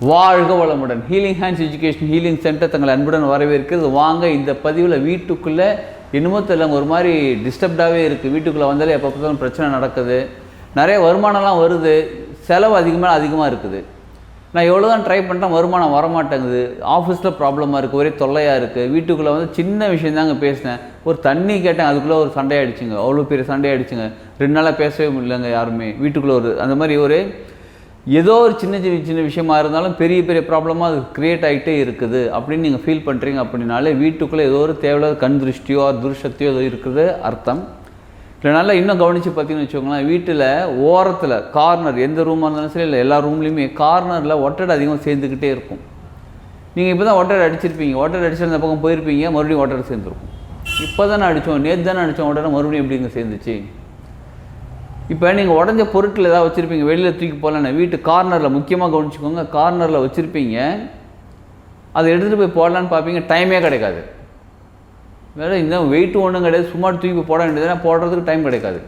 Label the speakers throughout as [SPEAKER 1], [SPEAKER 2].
[SPEAKER 1] வாழ்க வளமுடன். Healing hands education healing centre தங்களை அன்புடன் வரவேற்கிறது. வாங்க, இந்த பதிவில் வீட்டுக்குள்ளே இன்னமும் தெரியல ஒரு மாதிரி டிஸ்டர்ப்டாகவே இருக்குது. வீட்டுக்குள்ளே வந்தாலே எப்போ பார்த்தாலும் பிரச்சனை நடக்குது, நிறைய வருமானம்லாம் வருது, செலவு அதிகமாக இருக்குது. நான் எவ்வளோ தான் ட்ரை பண்ணுறேன், வருமானம் வரமாட்டேங்குது. ஆஃபீஸில் ப்ராப்ளமாக இருக்குது, ஒரே தொல்லையாக இருக்குது. வீட்டுக்குள்ளே வந்து சின்ன விஷயம் தாங்க பேசினேன், ஒரு தண்ணி கேட்டேன், அதுக்குள்ளே ஒரு சண்டை ஆகிடுச்சுங்க. அவ்வளோ பெரிய சண்டை ஆகிடுச்சுங்க. 2 நாளாக பேசவே முடியலங்க யாருமே. வீட்டுக்குள்ளே ஒரு அந்த மாதிரி ஒரு ஏதோ ஒரு சின்ன விஷயமா இருந்தாலும் பெரிய ப்ராப்ளமாக அது க்ரியேட் ஆகிட்டே இருக்குது அப்படின்னு நீங்கள் ஃபீல் பண்ணுறீங்க. அப்படின்னாலே வீட்டுக்குள்ளே ஏதோ ஒரு தேவையில்லாத கண் திருஷ்டியோ துர்சக்தியோ ஏதோ இருக்குது அர்த்தம். இதனால இன்னும் கவனித்து பார்த்தீங்கன்னு வச்சுக்கோங்களேன், வீட்டில் ஓரத்தில் கார்னர், எந்த ரூமாக இருந்தாலும் சரி, இல்லை எல்லா ரூம்லேயுமே கார்னரில் ஒட்டடை அதிகமாக சேர்ந்துக்கிட்டே இருக்கும். நீங்கள் இப்போ தான் ஒட்டடை அடிச்சிருப்பீங்க, ஒட்டடை அடிச்சு அந்த பக்கம் போயிருப்பீங்க, மறுபடியும் ஒட்டடை சேர்ந்துருக்கும். இப்போ தானே அடித்தோம், நேற்று தானே அடித்தோம், ஒட்டடை மறுபடியும் எப்படிங்க சேர்ந்துச்சு? இப்போ நீங்கள் உடஞ்ச பொருட்கள் ஏதாவது வச்சுருப்பீங்க, வெளியில் தூக்கி போடலான்னு வீட்டு கார்னரில் முக்கியமாக கவனிச்சுக்கோங்க. கார்னரில் வச்சுருப்பீங்க, அதை எடுத்துகிட்டு போய் போடலான்னு பார்ப்பீங்க, டைமே கிடைக்காது. வேறு இந்த வெயிட்டு ஒன்றும் கிடையாது, சும்மா தூக்கி போட வேண்டியதுனா போடுறதுக்கு டைம் கிடைக்காது.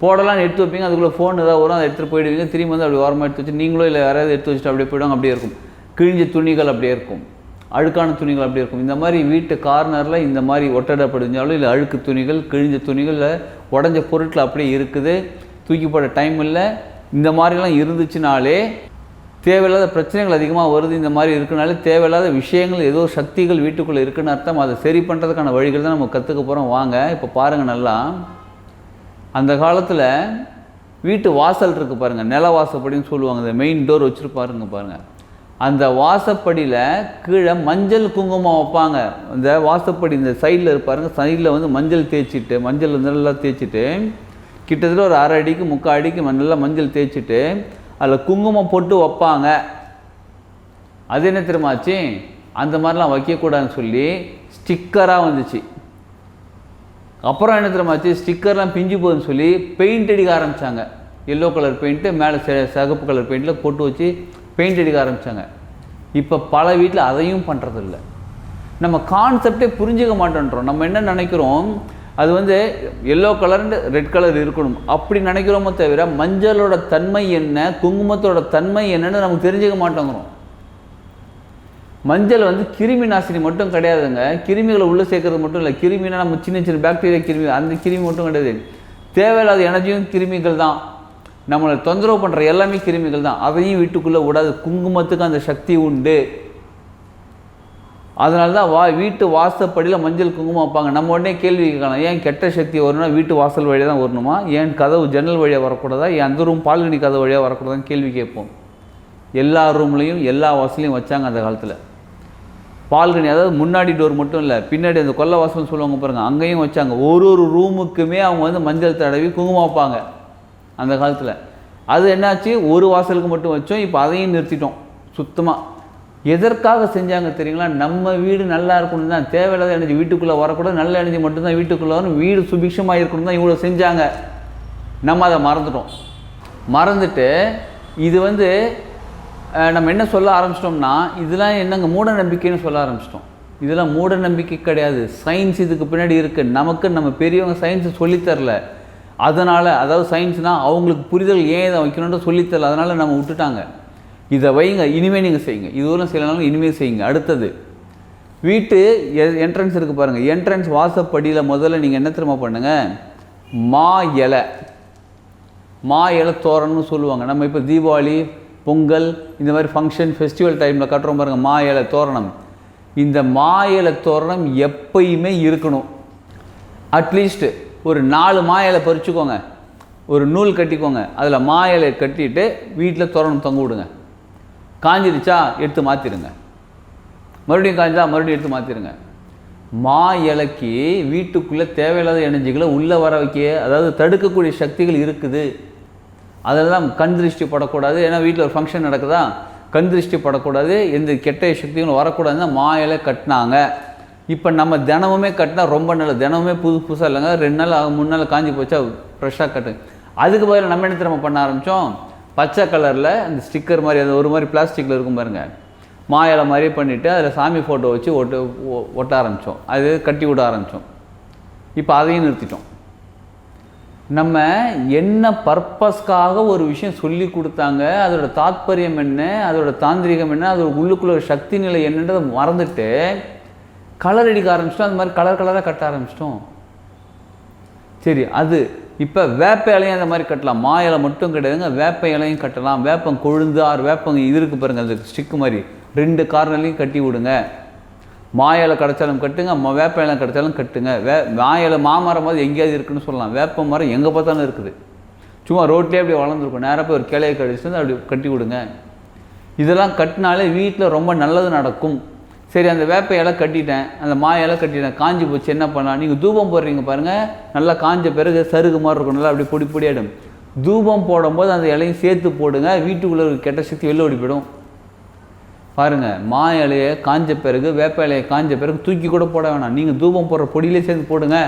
[SPEAKER 1] போடலான்னு எடுத்து வைப்பீங்க, அதுக்குள்ளே ஃபோன் ஏதாவது வரும், அதை எடுத்துகிட்டு போயிடுவீங்க. திரும்பி வந்து அப்படி ஓரமாக எடுத்து வச்சு நீங்களோ இல்லை யாராவது எடுத்து வச்சுட்டு அப்படியே போய்டுவாங்க. அப்படியே இருக்கும், கிழிஞ்ச துணிகள் அப்படியே இருக்கும், அழுக்கான துணிகள் அப்படியே இருக்கும். இந்த மாதிரி வீட்டு கார்னரில் இந்த மாதிரி ஒட்டடை படிஞ்சாலும் இல்லை அழுக்கு துணிகள், கிழிஞ்ச துணிகள், உடஞ்ச பொருட்கள் அப்படியே இருக்குது, தூக்கி போட டைம் இல்லை. இந்த மாதிரிலாம் இருந்துச்சுனாலே தேவையில்லாத பிரச்சனைகள் அதிகமாக வருது. இந்த மாதிரி இருக்குனாலே தேவையில்லாத விஷயங்கள், ஏதோ சக்திகள் வீட்டுக்குள்ளே இருக்குன்னு அர்த்தம். அதை சரி பண்ணுறதுக்கான வழிகள் தான் நம்ம கற்றுக்க போகிறோம். வாங்க இப்போ பாருங்கள். நல்லா அந்த காலத்தில் வீட்டு வாசல் இருக்குது பாருங்கள், நில வாசப்படின்னு சொல்லுவாங்க. இந்த மெயின் டோர் வச்சுருப்பாருங்க பாருங்கள். அந்த வாசப்படியில் கீழே மஞ்சள் குங்குமம் வைப்பாங்க. இந்த வாசப்படி இந்த சைடில் இருப்பாருங்க, சைடில் வந்து மஞ்சள் தேய்ச்சிட்டு, மஞ்சள் நல்லா தேய்ச்சிட்டு, கிட்டத்தட்ட ஒரு 1/2 அடிக்கு 3/4 அடிக்கு நல்லா மஞ்சள் தேய்ச்சிட்டு அதில் குங்குமம் போட்டு வைப்பாங்க. அது என்ன தெரியுமாச்சு, அந்த மாதிரிலாம் வைக்கக்கூடாதுன்னு சொல்லி ஸ்டிக்கராக வந்துச்சு. அப்புறம் என்ன தெரியுமாச்சு, ஸ்டிக்கர்லாம் பிஞ்சு போகுதுன்னு சொல்லி பெயிண்ட் அடிக்க ஆரம்பித்தாங்க. எல்லோ கலர் பெயிண்ட்டு மேலே சிகப்பு கலர் பெயிண்டில் போட்டு வச்சு பெயிண்ட் அடிக்க ஆரம்பித்தாங்க. இப்போ பல வீட்டில் அதையும் பண்ணுறதில்ல. நம்ம கான்செப்டே புரிஞ்சுக்க மாட்டேன்றோம். நம்ம என்ன நினைக்கிறோம், அது வந்து எல்லோ கலர் ரெட் கலர் இருக்கணும் அப்படி நினைக்கிறோமோ தவிர மஞ்சளோட தன்மை என்ன, குங்குமத்தோட தன்மை என்னன்னு நமக்கு தெரிஞ்சுக்க மாட்டேங்கிறோம். மஞ்சள் வந்து கிருமி நாசினி மட்டும் கிடையாதுங்க, கிருமிகளை உள்ளே சேர்க்கறது மட்டும் இல்லை. கிருமினா நம்ம சின்ன பாக்டீரியா கிருமி, அந்த கிருமி மட்டும் கிடையாது. தேவையில்லாத எனர்ஜியும் கிருமிகள் தான், நம்மளை தொந்தரவு பண்ணுற எல்லாமே கிருமிகள் தான். அதையும் வீட்டுக்குள்ளே விடாது. குங்குமத்துக்கு அந்த சக்தி உண்டு. அதனால தான் வீட்டு வாசப்படியில் மஞ்சள் குங்குமம் வைப்பாங்க. நம்ம உடனே கேள்வி கேட்கலாம், ஏன் கெட்ட சக்தி வரணும்னா வீட்டு வாசல் வழியாக தான் வரணுமா, ஏன் கதவு ஜன்னல் வழியாக வரக்கூடாதா, ஏன் அந்த ரூம் பால்கனி கதவு வழியாக வரக்கூடாதான்னு கேள்வி கேட்போம். எல்லா ரூம்லேயும் எல்லா வாசலையும் வச்சாங்க அந்த காலத்தில். பால்கனி அதாவது முன்னாடி டோர் மட்டும் இல்லை, பின்னாடி அந்த கொல்லை வாசல்னு சொல்லுவாங்க பாருங்கள், அங்கேயும் வச்சாங்க. ஒரு ரூமுக்குமே அவங்க வந்து மஞ்சள் தடவி குங்குமம் வைப்பாங்க அந்த காலத்தில். அது என்னாச்சு, ஒரு வாசலுக்கு மட்டும் வச்சோம், இப்போ அதையும் நிறுத்திட்டோம் சுத்தமாக. எதற்காக செஞ்சாங்க தெரியுங்களா, நம்ம வீடு நல்லா இருக்கணும் தான், தேவையில்லாத எனர்ஜி வீட்டுக்குள்ளே வரக்கூடாது, நல்ல எனர்ஜி மட்டும்தான் வீட்டுக்குள்ளே வரும், வீடு சுபிக்ஷமாக இருக்கணும் தான் இவ்வளோ செஞ்சாங்க. நம்ம அதை மறந்துட்டு இது வந்து நம்ம என்ன சொல்ல ஆரம்பிச்சிட்டோம்னா, இதெல்லாம் என்னங்க மூட நம்பிக்கைன்னு சொல்ல ஆரம்பிச்சிட்டோம். இதெல்லாம் மூட நம்பிக்கை கிடையாது, சயின்ஸ் இதுக்கு பின்னாடி இருக்குது. நமக்கு நம்ம பெரியவங்க சயின்ஸை சொல்லித்தரல. அதனால் அதாவது சயின்ஸ்னால் அவங்களுக்கு புரிதல் ஏன் இதை வைக்கணுன்ட்டு சொல்லித்தரல, அதனால் நம்ம விட்டுட்டாங்க. இதை வைங்க, இனிமேல் நீங்கள் செய்யுங்க. இதுவரை செய்யலாம், இனிமேல் செய்யுங்க. அடுத்தது வீட்டு என்ட்ரன்ஸ் இருக்குது பாருங்கள், என்ட்ரன்ஸ் வாசப்படியில் முதல்ல நீங்கள் என்ன தெரியுமா பண்ணுங்கள், மா இலை தோரணம்னு சொல்லுவாங்க. நம்ம இப்போ தீபாவளி, பொங்கல் இந்த மாதிரி ஃபங்க்ஷன் ஃபெஸ்டிவல் டைமில் கட்டுறோம் பாருங்கள், மா இலை தோரணம். இந்த மா இலை தோரணம் எப்பயுமே இருக்கணும். அட்லீஸ்ட்டு ஒரு 4 மா இலை பறிச்சுக்கோங்க, ஒரு நூல் கட்டிக்கோங்க, அதில் மா இலை கட்டிட்டு வீட்டில் தோரணம் தொங்க விடுங்க. காஞ்சிருச்சா எடுத்து மாற்றிடுங்க, மறுபடியும் காஞ்சா மறுபடியும் எடுத்து மாற்றிடுங்க. மா இலைக்கு வீட்டுக்குள்ளே தேவையில்லாத எனர்ஜிகளை உள்ளே வர வைக்க, அதாவது தடுக்கக்கூடிய சக்திகள் இருக்குது. அதில் தான் கண் திருஷ்டி படக்கூடாது. ஏன்னா வீட்டில் ஒரு ஃபங்க்ஷன் நடக்குதா, கண் திருஷ்டி படக்கூடாது, எந்த கெட்ட சக்திகளும் வரக்கூடாதுன்னா மா இலை கட்டினாங்க. இப்போ நம்ம தினமுமே கட்டினா ரொம்ப நல்லது. தினமுமே புதுசாக இல்லைங்க, 2 நாள் 3 நாள் காஞ்சி போச்சா ஃப்ரெஷ்ஷாக கட்டு. அதுக்கு பதில் நம்ம என்ன திரும்ப பண்ண ஆரம்பித்தோம், பச்சை கலரில் அந்த ஸ்டிக்கர் மாதிரி, அது ஒரு மாதிரி பிளாஸ்டிக்கில் இருக்கும் பாருங்கள், மா இலை மாதிரியே பண்ணிவிட்டு அதில் சாமி ஃபோட்டோ வச்சு ஒட்ட ஆரம்பித்தோம். அது கட்டி விட ஆரம்பித்தோம். இப்போ அதையும் நிறுத்திட்டோம். நம்ம என்ன பர்பஸ்க்காக ஒரு விஷயம் சொல்லி கொடுத்தாங்க, அதோட தாத்பரியம் என்ன, அதோட தாந்திரிகம் என்ன, அதோட உள்ளுக்குள்ள சக்தி நிலை என்னன்றதை மறந்துட்டு கலர் அடிக்க ஆரம்பிச்சிட்டோம். அந்த மாதிரி கலர் கலராக கட்ட ஆரம்பிச்சிட்டோம். சரி, அது இப்போ வேப்ப இலையும் அந்த மாதிரி கட்டலாம். மா இலை மட்டும் கிடையாதுங்க, வேப்ப இலையும் கட்டலாம். வேப்பம் கொழுந்து 6 வேப்பங்க இது இருக்குது பாருங்கள், அந்த ஸ்டிக்கு மாதிரி 2 கார்னர்லையும் கட்டி விடுங்க. மா இலை கிடச்சாலும் கட்டுங்க, வேப்ப இலை கிடச்சாலும் கட்டுங்க. மா இலை மாமரம் மாதிரி எங்கேயாவது இருக்குதுன்னு சொல்லலாம். வேப்ப மரம் எங்கே பார்த்தாலும் இருக்குது. சும்மா ரோட்லேயே அப்படி வளர்ந்துருக்கும். நேராக போய் ஒரு கிளையை கடிச்சு அப்படி கட்டி விடுங்க. இதெல்லாம் கட்டினாலே வீட்டில் ரொம்ப நல்லது நடக்கும். சரி, அந்த வேப்ப இலை கட்டிட்டேன், அந்த மா இலை கட்டிட்டேன், காஞ்சி போச்சு, என்ன பண்ணலாம்? நீங்கள் தூபம் போடுறீங்க பாருங்கள், நல்லா காஞ்ச பிறகு சருகு மாதிரி இருக்கும், நல்லா அப்படி பொடி பொடியாடும். தூபம் போடும்போது அந்த இலையும் சேர்த்து போடுங்க. வீட்டுக்குள்ளே கெட்ட சக்தி வெளில ஓடி போயிடும். பாருங்கள், மா இலையை காஞ்ச பிறகு வேப்ப இலையை காஞ்ச பிறகு தூக்கி கூட போட வேணாம், நீங்கள் தூபம் போடுற பொடியிலே சேர்த்து போடுங்க.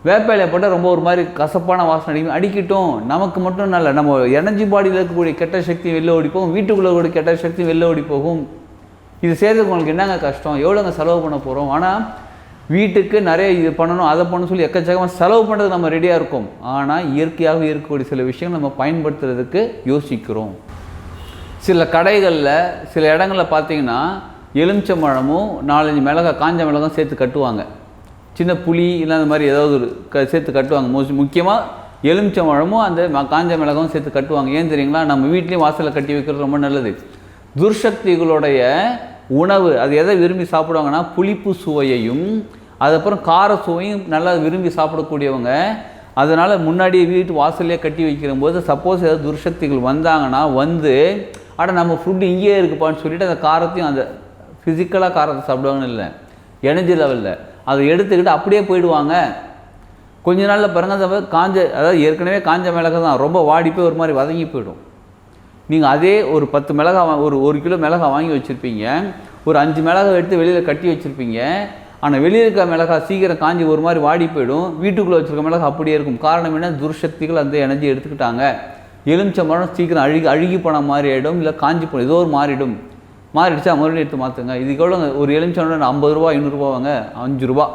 [SPEAKER 1] வேப்ப இலையை போட்டால் ரொம்ப ஒரு மாதிரி கசப்பான வாசனை அடிக்கட்டும். நமக்கு மட்டும் நல்ல, நம்ம எனர்ஜி பாடியில் இருக்கக்கூடிய கெட்ட சக்தி வெளில ஓடி போகும், வீட்டுக்குள்ளே இருக்கக்கூடிய கெட்ட சக்தி வெளில ஓடி போகும். இது செய்கிறதுக்கு உங்களுக்கு என்னங்க கஷ்டம், எவ்வளோங்க செலவு பண்ண போகிறோம்? ஆனால் வீட்டுக்கு நிறைய இது பண்ணணும், அதை பண்ணணும் சொல்லி எக்கச்சக்கமாக செலவு பண்ணுறதுக்கு நம்ம ரெடியாக இருக்கோம். ஆனால் இயற்கையாக இருக்கக்கூடிய சில விஷயங்கள் நம்ம பயன்படுத்துறதுக்கு யோசிக்கிறோம். சில கடைகளில் சில இடங்களில் பார்த்தீங்கன்னா எலுமிச்சம்பழமும் 4-5 மிளகாய் காஞ்ச மிளகாயும் சேர்த்து கட்டுவாங்க. சின்ன புளி இல்லை அந்த மாதிரி ஏதாவது ஒரு சேர்த்து கட்டுவாங்க. முக்கியமாக எலுமிச்சம்பழமும் அந்த காஞ்ச மிளகாயும் சேர்த்து கட்டுவாங்க. ஏன் தெரியுங்களா? நம்ம வீட்லேயும் வாசலில் கட்டி வைக்கிறது ரொம்ப நல்லது. துர்சக்திகளுடைய உணவு அது எதை விரும்பி சாப்பிடுவாங்கன்னா புளிப்பு சுவையையும் அதுக்கப்புறம் கார சுவையும் நல்லா விரும்பி சாப்பிடக்கூடியவங்க. அதனால் முன்னாடியே வீட்டு வாசல்லையே கட்டி வைக்கிற போது சப்போஸ் ஏதாவது துர்சக்திகள் வந்தாங்கன்னா வந்து நம்ம ஃபுட்டு இங்கேயே இருக்குப்பான்னு சொல்லிவிட்டு அந்த காரத்தையும் அந்த ஃபிசிக்கலாக காரத்தை சாப்பிடுவாங்கன்னு இல்லை, எனர்ஜி லெவலில் அதை எடுத்துக்கிட்டு அப்படியே போயிடுவாங்க. கொஞ்ச நாளில் பாருங்கள் அந்த அதாவது ஏற்கனவே காஞ்ச மிளகாய் தான் ரொம்ப வாடி போய் ஒரு மாதிரி வதங்கி போயிடும். நீங்கள் அதே ஒரு 10 மிளகாய் ஒரு கிலோ மிளகாய் வாங்கி வச்சுருப்பீங்க, ஒரு 5 மிளகாய் எடுத்து வெளியில் கட்டி வச்சுருப்பீங்க. ஆனால் வெளியில் இருக்க மிளகாய் சீக்கிரம் காஞ்சி ஒரு மாதிரி வாடி போயிடும். வீட்டுக்குள்ளே வச்சுருக்க மிளகாய் அப்படியே இருக்கும். காரணம் என்ன? துர்சக்திகள் அந்த எனர்ஜி எடுத்துக்கிட்டாங்க. எலுமிச்சம்பழம் சீக்கிரம் அழுகி போன மாதிரி ஆகிடும், இல்லை காஞ்சி போடும், ஏதோ ஒரு மாறிடுச்சா மறுபடியும் எடுத்து மாற்றுங்க. இதுக்கு எவ்வளோங்க? ஒரு எலுமிச்சம்பழம் 50 ரூபா 500 ரூபாவாங்க, 5 ரூபா.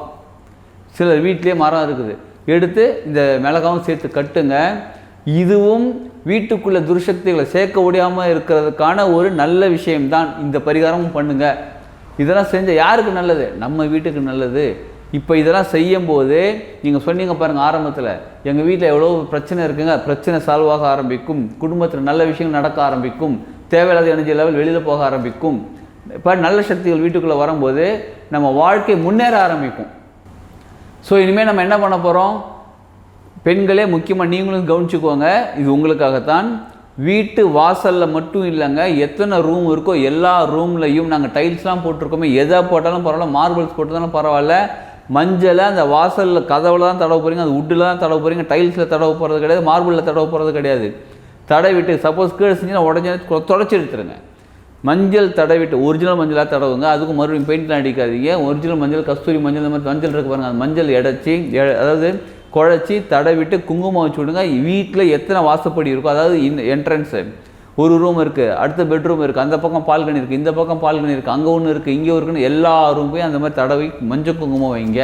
[SPEAKER 1] சிலர் வீட்டிலே மரம் இருக்குது, எடுத்து இந்த மிளகாவும் சேர்த்து கட்டுங்க. இதுவும் வீட்டுக்குள்ளே துர்சக்திகளை சேர்க்க முடியாமல் இருக்கிறதுக்கான ஒரு நல்ல விஷயம்தான். இந்த பரிகாரமும் பண்ணுங்கள். இதெல்லாம் செஞ்ச யாருக்கு நல்லது? நம்ம வீட்டுக்கு நல்லது. இப்போ இதெல்லாம் செய்யும்போது நீங்கள் சொன்னீங்க பாருங்கள் ஆரம்பத்தில், எங்கள் வீட்டில் எவ்வளோ பிரச்சனை இருக்குங்க, பிரச்சனை சால்வ் ஆக ஆரம்பிக்கும், குடும்பத்தில் நல்ல விஷயங்கள் நடக்க ஆரம்பிக்கும், தேவையில்லாத எனர்ஜி லெவல் வெளியில் போக ஆரம்பிக்கும். இப்போ நல்ல சக்திகள் வீட்டுக்குள்ளே வரும்போது நம்ம வாழ்க்கை முன்னேற ஆரம்பிக்கும். ஸோ இனிமேல் நம்ம என்ன பண்ண போகிறோம்? பெண்களே முக்கியமாக நீங்களும் கவனிச்சுக்கோங்க, இது உங்களுக்காகத்தான். வீட்டு வாசலில் மட்டும் இல்லைங்க, எத்தனை ரூம் இருக்கோ எல்லா ரூம்லையும் நாங்கள் டைல்ஸ்லாம் போட்டிருக்கோமே, எதை போட்டாலும் பரவாயில்ல, மார்பிள்ஸ் போட்டாலும் பரவாயில்ல, மஞ்சளை அந்த வாசலில் கதவுல தான் தடவை போகிறீங்க, அது உட்டில் தான் தடவை போகிறீங்க, டைல்ஸில் தடவை போகிறது கிடையாது, மார்பிளில் தடவை போகிறது கிடையாது. தடவிட்டு சப்போஸ் கீழே செஞ்சுன்னா உடனே தொடச்சி எடுத்துருங்க. மஞ்சள் தடவிட்டு ஒரிஜினல் மஞ்சளாக தடவுங்க. அதுக்கும் மறுபடியும் பெயிண்ட்லாம் அடிக்காதீங்க. ஒரிஜினல் மஞ்சள், கஸ்தூரி மஞ்சள், இந்த மாதிரி மஞ்சள் இருக்குது பாருங்கள், அந்த மஞ்சள் அதாவது குழச்சி தடவிட்டு குங்குமம் வச்சு விடுங்க. வீட்டில் எத்தனை வாசப்படி இருக்கோ, அதாவது இந்த என்ட்ரன்ஸு ஒரு ரூம் இருக்குது, அடுத்த பெட்ரூம் இருக்குது, அந்த பக்கம் பால்கனி இருக்குது, இந்த பக்கம் பால்கனி இருக்குது, அங்கே ஒன்று இருக்குது, இங்கே இருக்குன்னு எல்லா ரூமையும் அந்த மாதிரி தடவி மஞ்சள் குங்குமம் வைங்க.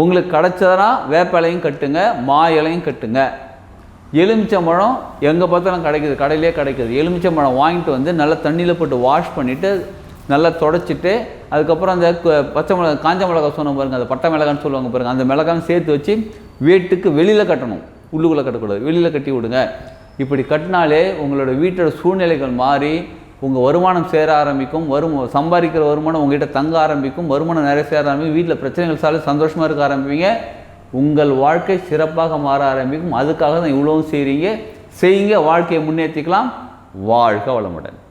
[SPEAKER 1] உங்களுக்கு கிடச்சதுனா வேப்ப இலையும் கட்டுங்க, மா இலையும் கட்டுங்க. எலுமிச்சம்பழம் எங்கே பார்த்தாலும் கிடைக்குது, கடையிலே கிடைக்குது. எலுமிச்சம்பழம் வாங்கிட்டு வந்து நல்லா தண்ணியில் போட்டு வாஷ் பண்ணிவிட்டு நல்லா தொடச்சிட்டு அதுக்கப்புறம் அந்த பச்சை மிளகா காஞ்ச மிளகா சொன்ன பாருங்கள், அந்த பட்டை மிளகான்னு சொல்லுவாங்க பாருங்கள், அந்த மிளகான்னு சேர்த்து வச்சு வீட்டுக்கு வெளியில் கட்டணும், உள்ளுக்குள்ளே கட்டக்கூடாது, வெளியில் கட்டி விடுங்க. இப்படி கட்டினாலே உங்களோட வீட்டோட சூழ்நிலைகள் மாறி உங்கள் வருமானம் சேர ஆரம்பிக்கும். சம்பாதிக்கிற வருமானம் உங்கள்கிட்ட தங்க ஆரம்பிக்கும், வருமானம் நிறைய சேர ஆரம்பிக்கும், வீட்டில் பிரச்சனைகள் சாலை சந்தோஷமாக இருக்க ஆரம்பிப்பீங்க, உங்கள் வாழ்க்கை சிறப்பாக மாற ஆரம்பிக்கும். அதுக்காக தான் இவ்வளவும் செய்யுங்க, வாழ்க்கையை முன்னேற்றிக்கலாம். வாழ்க வளமுடன்.